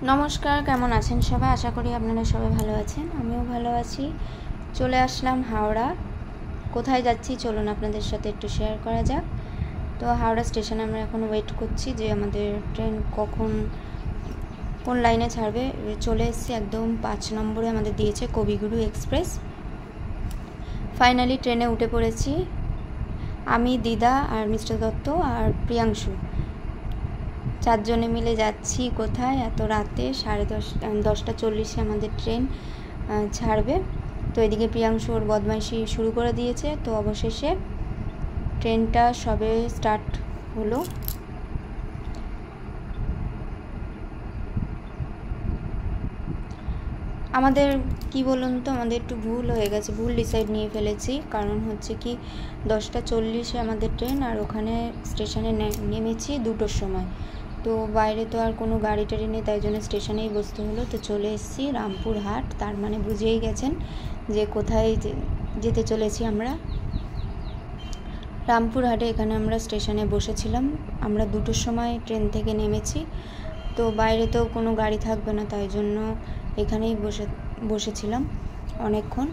नमस्कार, केमन आছেন সবাই? आशा करी আপনারা সবাই ভালো আছেন। আমিও ভালো আছি। চলে আসলাম হাওড়া। কোথায় যাচ্ছি চলুন আপনাদের সাথে একটু শেয়ার করা যাক। তো হাওড়া স্টেশনে আমরা এখন ওয়েট করছি যে আমাদের ট্রেন কখন কোন লাইনে ছাড়বে। চলে এসেছি, একদম 5 নম্বরে আমাদের দিয়েছে কবিগুরু এক্সপ্রেস। ফাইনালি ট্রেনে উঠে পড়েছি আমি, দিদা আর মিস্টার দত্ত আর প্রিয়াংশু। 4 জনে মিলে যাচ্ছি। কোথায়? এত রাতে 10:40 আমাদের ট্রেন ছাড়বে। তো এদিকে প্রিয়াংশু ওর বদমাইশি শুরু করে দিয়েছে। তো অবশেষে ট্রেনটা সবে স্টার্ট হলো। আমাদের কি বলুন তো, আমাদের একটু ভুল হয়ে গেছে, ভুল ডিসাইড নিয়ে ফেলেছি। কারণ হচ্ছে কি 10:40 আমাদের ট্রেন, আর ওখানে স্টেশনে নেমেছি 2টোর সময়। তো বাইরে তো আর কোনো গাড়ি টাড়ি নেই, তাই জন্য স্টেশনেই বসতে হলো। তো চলে এসেছি রামপুরহাট, তার মানে বুঝেই গেছেন যে কোথায় যেতে চলেছি আমরা। রামপুরহাটে এখানে আমরা স্টেশনে বসেছিলাম। আমরা 2টোর সময় ট্রেন থেকে নেমেছি। তো বাইরে তো কোনো গাড়ি থাকবে না, তাই জন্য এখানেই বসেছিলাম অনেকক্ষণ।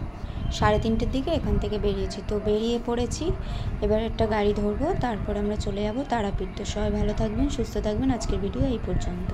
3:30টার দিকে এখান থেকে বেরিয়েছি। তো বেরিয়ে পড়েছি, এবার একটা গাড়ি ধরবো, তারপর আমরা চলে যাব তারাপীঠ। তো সবাই ভালো থাকবেন, সুস্থ থাকবেন। আজকের ভিডিও এই পর্যন্ত।